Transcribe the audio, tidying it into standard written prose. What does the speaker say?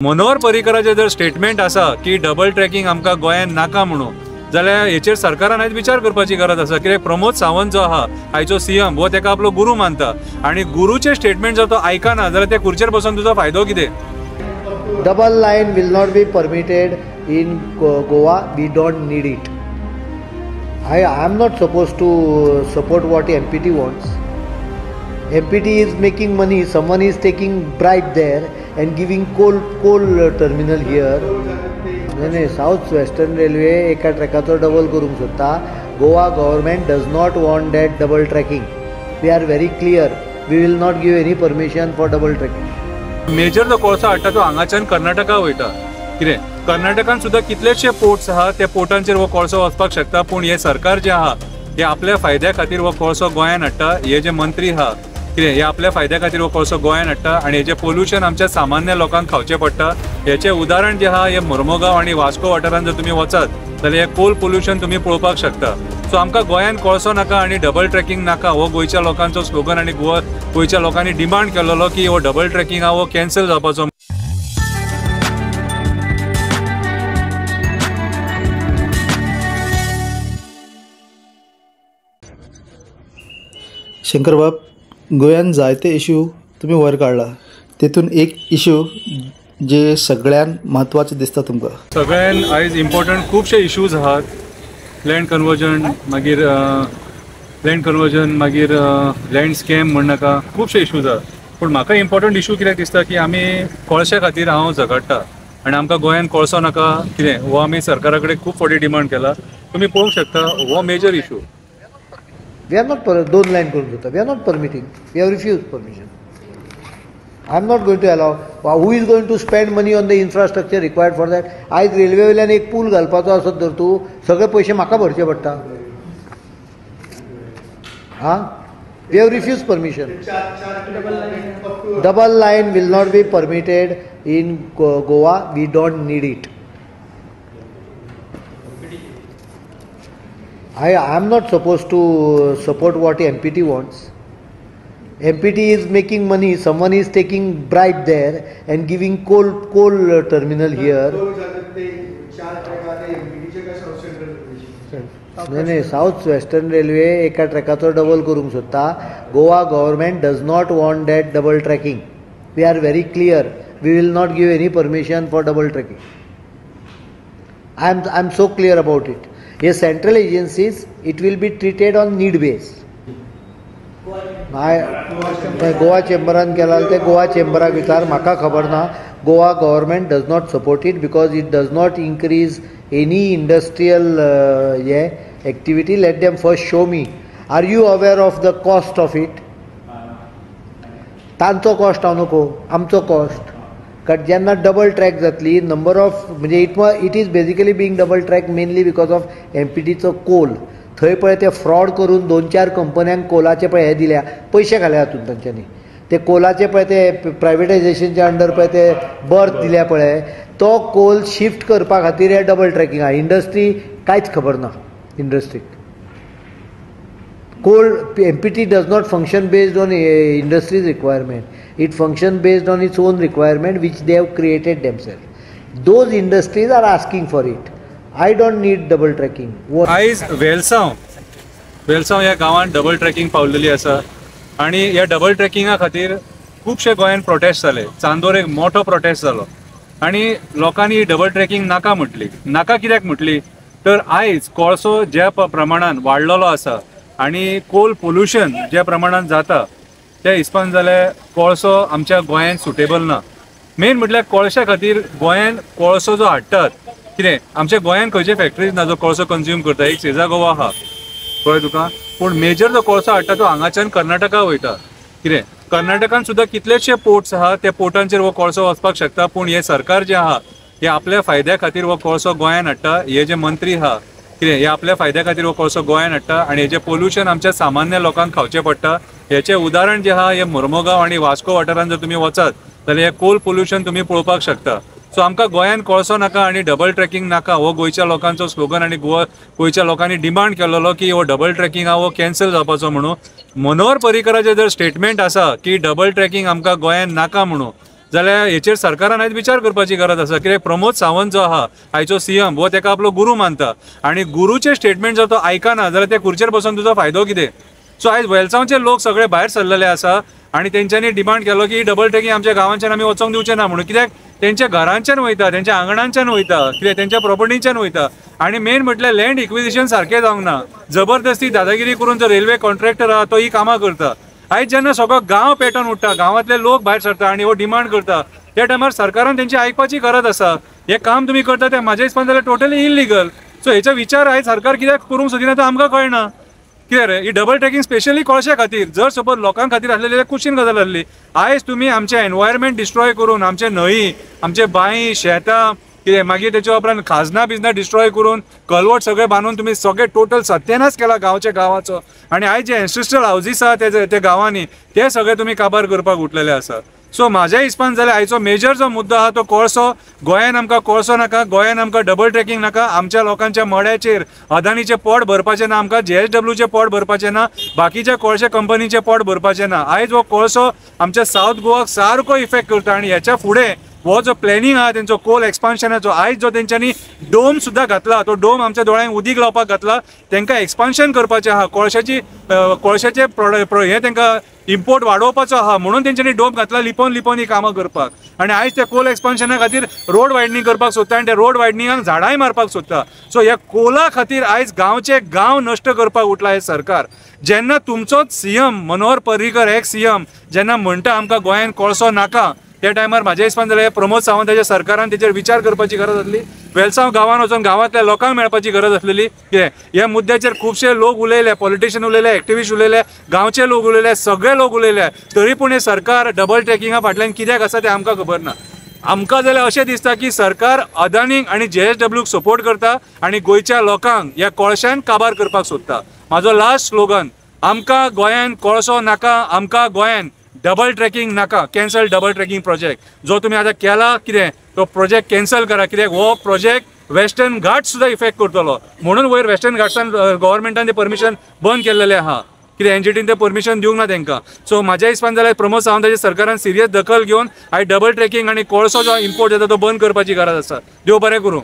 मनोहर पर्रीकराचे जर स्टेटमेंट आसा की डबल ट्रॅकिंग आमकां गोंयांत नाका म्हणून, जाल्यार हेचेर सरकारान आयज विचार करपाची गरज आसा। कित्याक प्रमोद सावंत जो आहा आयचो सीएम, वो तेका आपलो गुरू मानता आनी गुरूचे स्टेटमेंट जर तो आयकना जाल्यार त्या खुर्चेर बसून तुजो फायदो कितें? Double line will not be permitted in Goa. We don't need it. I am not supposed to support what MPT wants. MPT is making money. Someone is taking bribe there and giving coal terminal here. No, South Western Railway एका ट्रॅकाचो double करूंक सोदता. Goa government does not want that double tracking. We are very clear. We will not give any permission for double tracking. Major जो कोळसो हाडटा तो हांगाच्यान कर्नाटका वयता। कितें कर्नाटकान सुद्दां कितलेशे पोर्ट्स आहा, त्या पोर्टांचेर हो कोळसो वचपाक शकता, पूण हे सरकार जे आहा हे आपल्या फायद्या खातीर हो कोळसो गोंयांत हाडटा। हे जे मंत्री आहा कितें हे आपल्या फायद्या खातीर हो कोळसो गोंयांत हाडटा आनी हेचे पोल्युशन आमच्या सामान्य लोकांक खावचें पडटा। हेचे उदाहरण जे आहा हे मोर्मुगांव आनी वास्को वाठारांत जर तुमी वचात जाल्यार हे कोल पोल्युशन तुमी पळोवपाक शकता। सो आमकां गोंयांत कोळसो नाका आनी डबल ट्रॅकिंग नाका हो गोंयच्या लोकांचो स्लोगन आनी गोंयच्या लोकांनी डिमांड केलेलो की हो डबल ट्रॅकिंग आहा हो कॅन्सल जावपाचो। शंकरबाब, गोंयांत जायते इश्यू तुमी वयर काडला, तेतून एक इश्यू जे सगळ्यान म्हत्वाचे दिसता तुमकां? सगळ्यान आयज इम्पॉर्टंट खुबशे इश्यूज आहात। लँड कन्वर्जन, मागीर लँड स्कॅम म्हण नाका, खुबशे इश्यूज आहात। पूण म्हाका इम्पॉर्टंट इश्यू कित्याक दिसता की आमी कोळशा खातीर हांव झगडटा आनी आमकां गोंयांत कोळसो नाका कितें हो आमी सरकारा कडेन खूब फावटी डिमांड केला। तुमी पळोवंक शकता हो major issue. We are not दोन लाईन करून देता. We are not permitting. We have refused permission. I am not going to allow. Who is going to spend money on the infrastructure required for that? आज railway वयल्यान एक पूल घालपाचो आसत तर तूं सगळे पयशे म्हाका भरचे पडटा। We have refused permission. Double line will not be permitted in Goa. We don't need it. I am not supposed to support what MPT wants. MPT is making money. Someone is taking bribe there and giving coal terminal here. No, South Western Railway एका ट्रॅकाचो double करूंक सोदता. Goa government does not want that double tracking. We are very clear. We will not give any permission for double tracking. I am so clear about it. Ye central agencies, it will be treated on need base. Goa चेंबरान केला ते गोवा चेंबरा भितर म्हाका खबर ना. Goa government does not support it because it does not increase any industrial activity. Let them first show me. Are you aware of the cost of it? तांचो cost हांव नको, आमचो कॉस्ट. कारण जेन्ना डबल ट्रॅक जातली number of म्हणजे it is basically being double track mainly because of एमपीटीचो coal. थंय पळय ते फ्रॉड करून 2-4 कंपन्यांक कोलाचे पळय हे दिल्या, पयशे घाल्या हातून तांच्यांनी. ते कोलाचे पळय ते प्रायवेटायझेशनच्या अंडर पळय ते बर्थ दिल्या पळय, तो कोल शिफ्ट करपा खातीर हे डबल ट्रॅकिंग आहा. इंडस्ट्री कांयच खबर ना. इंडस्ट्रीक coal MPT does not function based on industry's requirement. It functions based on its own requirement which they have created themselves. Those industries are asking for it. I don't need double tracking. आयज वेलसांव ह्या गांवांत double tracking पावलेली आसा आनी ह्या double ट्रॅकिंगा खातीर खुबशे गोंयांत prostate जाले. चांदोर एक मोठो प्रोटेस्ट जालो आनी लोकांनी डबल ट्रॅकिंग नाका म्हटली. नाका कित्याक म्हटली तर आयज कोळसो ज्या प्रमाणान वाडलेलो आसा आनी कोल पोल्युशन ज्या प्रमाणात जाता त्या हिसपान जाल्यार कोळसो आमच्या गोंयांत सुटेबल ना. मेन म्हटल्यार कोळशा खातीर गोंयांत कोळसो जो हाडटात कितें आमच्या गोंयांत खंयचे फॅक्टरीज ना जो कोळसो कंज्यूम करता. एक सेजा गोवा आहा कळ्ळें तुका. पूण मेजर जो कोळसो हाडटा तो हांगाच्यान कर्नाटका वयता. कितें कर्नाटकान सुद्दां कितलेशे पोर्ट्स आहा, त्या पोर्टांचेर हो कोळसो वचपाक शकता, पूण हे सरकार जे आहा हे आपल्या फायद्या खातीर हो कोळसो गोंयांत हाडटा. हे जे मंत्री आहा कितें हे आपल्या फायद्या खातीर हो कोळसो गोंयांत हाडटा आनी हेचें पोल्युशन आमच्या सामान्य लोकांक खावचें पडटा. हेचें उदाहरण जें आहा हे मोर्मुगांव आनी वास्को वाठारांत जर तुमी वचात जाल्यार हे कोल पोल्युशन तुमी पळोवपाक शकता. सो आमकां गोंयांत कोळसो नाका आनी डबल ट्रॅकिंग नाका हो गोंयच्या लोकांचो स्लोगन आनी गोंयच्या लोकांनी डिमांड केलेलो की हो डबल ट्रॅकिंग आहा हो कॅन्सल जावपाचो म्हणून. मनोहर पर्रीकराचे जर स्टेटमेंट आसा की डबल ट्रॅकिंग आमकां गोंयांत नाका म्हणून, जाल्यार हेचेर सरकारान आयज विचार करपाची गरज आसा. कित्याक प्रमोद सावंत जो आहा आयचो सीएम हो तेका आपलो गुरू मानता आनी गुरूचे स्टेटमेंट जर तो आयकना जाल्यार त्या खुर्चेर बसून तुजो फायदो कितें. सो आयज वेलसांवचे लोक सगळे भायर सरलेले आसा आनी तेंच्यांनी डिमांड केलो की डबल ट्रॅकिंग आमच्या गांवांच्यान आमी वचोंक दिवचें ना म्हणून. कित्याक तेंच्या घरांच्यान वयता, तेंच्या आंगणांच्यान वयता, कित्याक तेंच्या प्रॉपर्टीच्यान वयता आनी मेन म्हटल्यार लँड इक्विजिशन सारकें जावंक ना. जबरदस्ती दादागिरी करून जो रेल्वे कॉन्ट्रॅक्टर आहा तो ही कामां करता. आयज जेन्ना सगळो गांव पेटोवन उठता, गांवांतले लोक भायर सरता आनी हो डिमांड करता, त्या टायमार सरकारान तेंची आयकपाची गरज आसा. हे काम तुमी करता तें म्हाज्या हिसपान जाल्यार टोटली इलिगल. सो हेचो विचार आयज सरकार कित्याक करूंक सोदिना तो आमकां कळना. कितें रे ही डबल ट्रॅकिंग स्पेशली कोळशा खातीर, जर सपोज लोकां खातीर आसलेली जाल्यार कुशीन गजाल आसली. आयज तुमी आमचे एनवायरमेंट डिस्ट्रॉय करून आमचे न्हंय, आमचे बांय, शेतां, कितें मागीर तेच्या उपरांत खाजना बिजना डिस्ट्रॉय करून कलवट सगळे बांदून तुमी सगळे टोटल सत्यानाश केला गांवच्या गांवाचो. आनी आयज जे एन्सेस्ट्रल हावजीस आहा ते गांवांनी ते सगळे तुमी काबार करपाक उठलेले आसा. सो म्हाज्या हिसपान जाल्यार आयचो मेजर जो मुद्दो आहा तो कोळसो. गोंयान आमकां कोळसो नाका, गोंयान आमकां डबल ट्रॅकिंग नाका. आमच्या लोकांच्या मड्याचेर अदानीचें पोट भरपाचें ना, आमकां JSWचें पोट भरपाचें ना, बाकीच्या कोळशे कंपनीचें पोट भरपाचें ना. आयज हो कोळसो आमच्या सावथ गोवाक सारको इफेक्ट करता आनी हेच्या फुडें हो जो प्लॅनिंग आहा तेंचो कोल एक्सपान्शनाचो, आयज जो तेंच्यांनी डोम सुद्दां घातला, तो डोम आमच्या दोळ्यांक उदीक लावपाक घातला. तेंकां एक्सपान्शन करपाचें आहा, कोळशाचे हे तेंकां इम्पोर्ट वाडोवपाचो आहा म्हणून तेंच्यांनी डोम घातला लिपोवन लिपोवन ही कामां करपाक. आनी आयज ते कोल एक्सपान्शना खातीर रोड वायडनींग करपाक सोदता आनी त्या रोड वायडनिंगाक झाडांय मारपाक सोदता. सो ह्या कोला खातीर आयज गांवचे गांव नश्ट करपाक उठला हे सरकार. जेन्ना तुमचोच CM Manohar Parrikar ex CM जेन्ना म्हणटा आमकां गोंयान कोळसो नाका, त्या टायमार म्हाज्या हिसपान जाल्यार प्रमोद सावंताच्या सरकारान तेचेर विचार करपाची गरज आसली. वेलसांव गांवांत वचून गांवांतल्या लोकांक मेळपाची गरज आसलेली. ह्या मुद्द्याचेर खुबशे लोक उलयले, पॉलिटिशियन उलयले, एक्टिविस्ट उलयले, गांवचे लोक उलयले, सगळे लोक उलयले. तरी पूण हे सरकार डबल ट्रॅकिंगा फाटल्यान कित्याक आसा तें आमकां खबर ना. आमकां जाल्यार अशें दिसता की सरकार अदानीक आनी JSWक सपोर्ट करता आनी गोंयच्या लोकांक ह्या कोळशान काबार करपाक सोदता. म्हाजो लास्ट स्लोगन, आमकां गोंयान कोळसो नाका, आमकां गोंयान डबल ट्रॅकिंग नाका. कॅन्सल डबल ट्रॅकिंग प्रोजेक्ट जो तुम्ही आता केला, कितें तो प्रोजेक्ट कॅन्सल करा. कित्याक हो प्रोजेक्ट वेस्टर्न घाट्स सुद्दां इफेक्ट करतलो म्हणून वयर वेस्टर्न घाट्सान गव्हर्मेंटान ते परमिशन बंद केल्लेलें आहा. कित्याक NGTन ते परमिशन दिवंक ना तेंकां. सो म्हाज्या हिसपान जाल्यार प्रमोद सावंताच्या सरकारान सिरियस दखल घेवन आयज डबल ट्रॅकिंग आनी कोळसो जो इम्पोर्ट जाता तो बंद करपाची गरज आसा. देव बरें करूं.